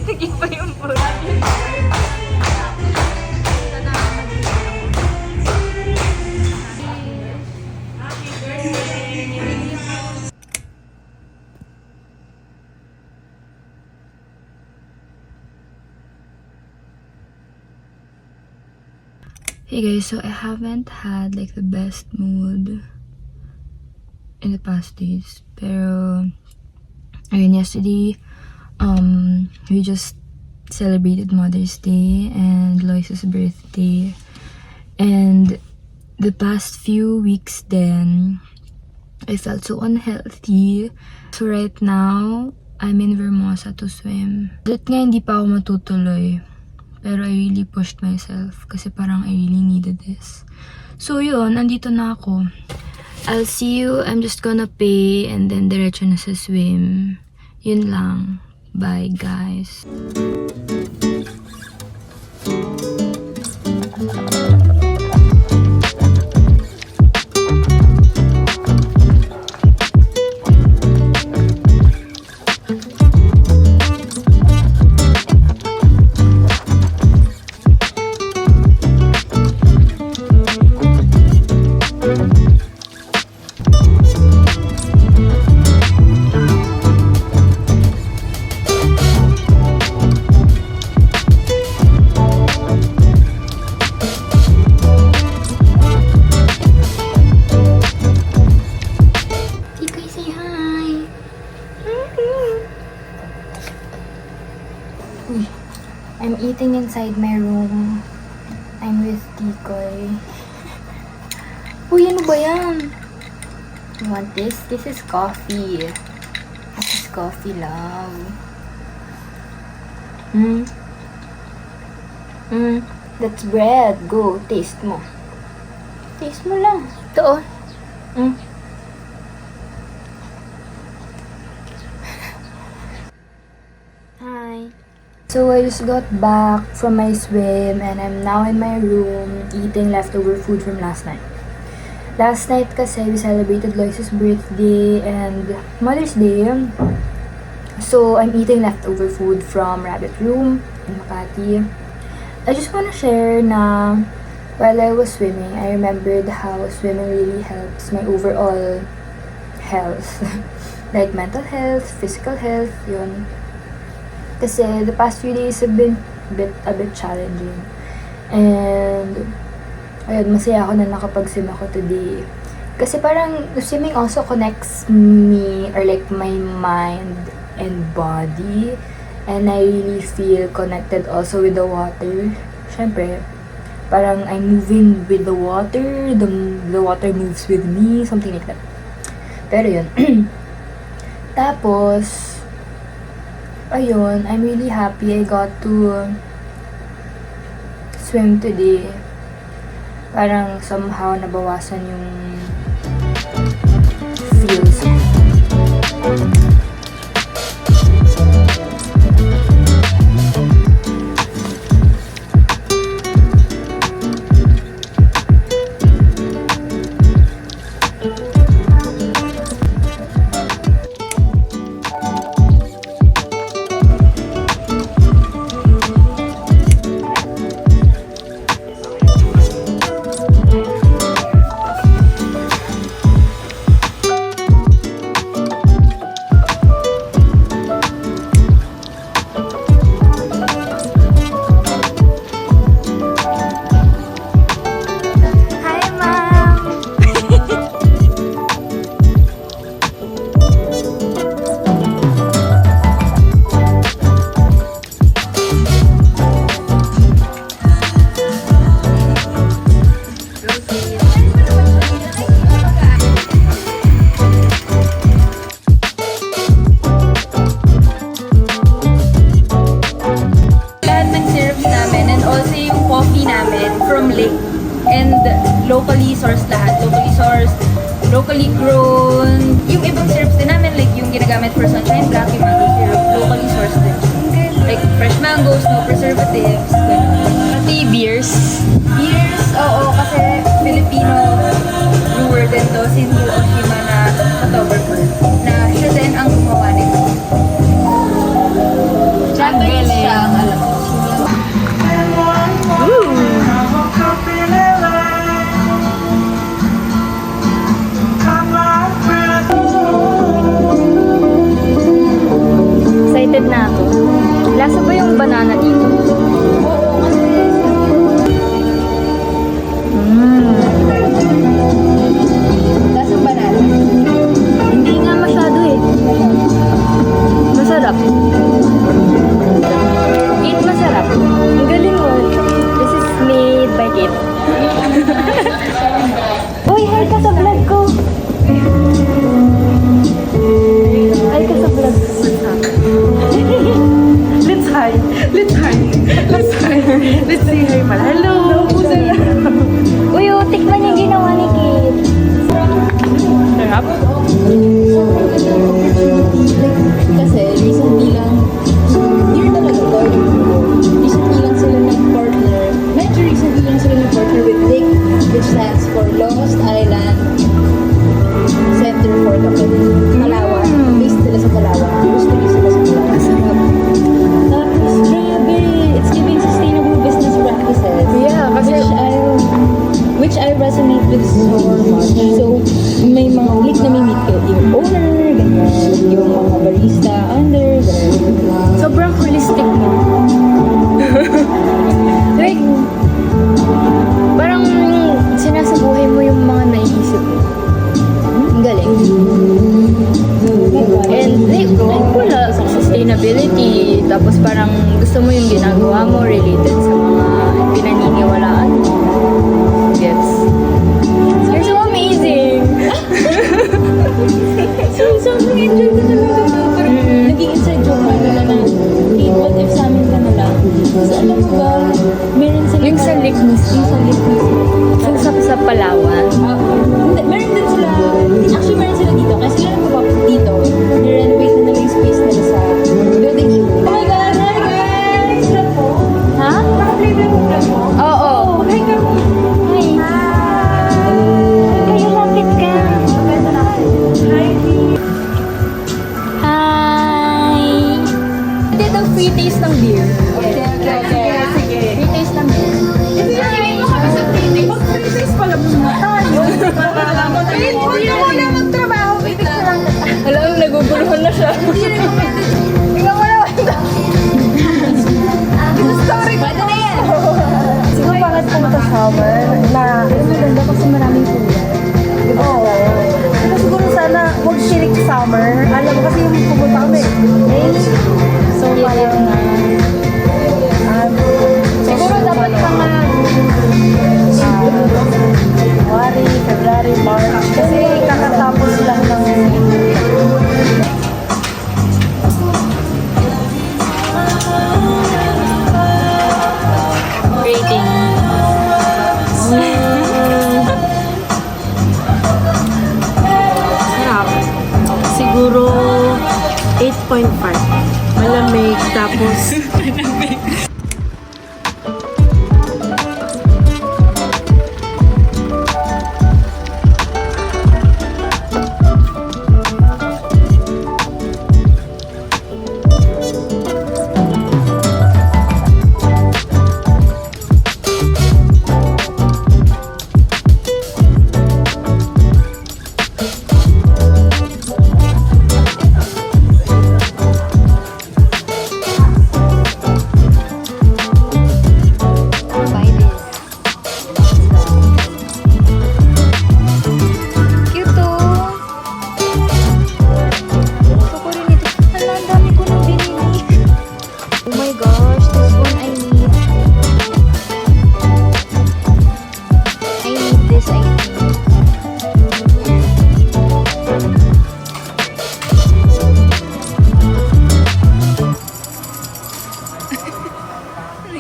Nag-iba yung food. Hey guys, so I haven't had like the best mood in the past days. Pero, ayun, yesterday, we just celebrated Mother's Day and Loisa's birthday. And the past few weeks then, I felt so unhealthy. So right now, I'm in Vermosa to swim. Ulit nga hindi pa ako matutuloy. Pero I really pushed myself kasi parang I really needed this. So yun, andito na ako. I'll see you. I'm just gonna pay and then diretso na sa swim. Yun lang. Bye guys. I'm eating inside my room. I'm with Tikoy. Uy, ano ba yan? You want this? This is coffee. This is coffee, love. That's bread. Go, taste mo. Taste mo lang. Ito, oh. Hi. So I just got back from my swim and I'm now in my room eating leftover food from last night. Last night kasi we celebrated Loisa's birthday and Mother's Day. So I'm eating leftover food from Rabbit Room in Makati. I just want to share na while I was swimming, I remembered how swimming really helps my overall health. Like mental health, physical health, yun. Kasi the past few days have been a bit challenging. And, ayun, masaya ako na nakapag-swim ako today. Kasi parang, swimming also connects me, or like my mind and body. And I really feel connected also with the water. Siyempre, parang I'm moving with the water, the water moves with me, something like that. Pero yun. Tapos, ayun, I'm really happy I got to swim today. Parang somehow nabawasan yung feels. Locally sourced lahat. Locally sourced, locally grown. Yung ibang syrups din namin, like yung ginagamit for Sunshine Black, yung mango syrup, locally sourced din. Like fresh mangoes, no preservatives. Pati beers. Beers, oo, kasi Filipino brewer din to, Shinju Oshima na photographer. Na siya din ang gumawa nito. Ang galing. Lasa ba yung banana dito? Oo, kasi lasang banana. Hindi nga masyado eh. Masarap. Kate, masarap. Ang galing mo. This is made by Kate. Uy, hi ka sa vlog ko. Hi ka sa vlog. Let's hi. Let's hi. Let's hi. Let's say hi pala. Hello. Uy, oh, tikman yung ginawa ni Kate. Sarap. Kasi recently lang, year talaga to, recently lang sila ng-partner, medyo recently lang sila ng-partner with DIC, which stands for Lost Island Center for Kapatid. Palawan. Based sila sa Palawan. Gusto rin sila sa Palawan. Masarap. Tapos, grabe, it's giving sustainable business practices. Yeah, kasi Which I resonate with so much. So, may mga like nami-meet ko yung owner, ganyan, yung mga barista under, ganyan. sobrang holistic mo. Like, parang sinasabuhay mo yung mga naiisip mo. Ang galing. And like wala sa sustainability, tapos parang gusto mo yung ginagawa mo related sa mga pinaniniwalaan mo. Gets? You're so amazing! Sobrang enjoy ko talaga to. Parang naging inside joke ko nila na, hey, what if sa amin ka na lang? Kasi alam mo ba, meron sila Yung sa lake mismo. Yung sa lake mismo. Yung sa Palawan. Hindi, meron din sila, actually meron sila dito, kasi sila nagpapapit dito, ni-renovate na nila yung space nila sa building E. Oh my God! Hi guys! Vlog po? Ha? Naka-play vlog mo? Oo. Hi guys! Hi. Kayo, lapit ka. Hi! Hi! Dito, free taste ng beer. Okay. Sige. Free taste ng beer. Sige mo kami sa titis. Mag-titis pala muna tayo. Hindi mo muna magtrabaho. Wait lang. Alam, naguguluhan na siya. Ikaw mo naman. Sorry. Pwede na yan! Siguro bakit pumunta summer na Maganda kasi maraming kulay. oo. Pero siguro sana huwag shirik summer. Alam mo kasi yung pumunta kami. May so parang Siguro dapat mga January, February, March. Kasi kakatapos lang ng rating. Sarap. Siguro 8.5. Malamig. Tapos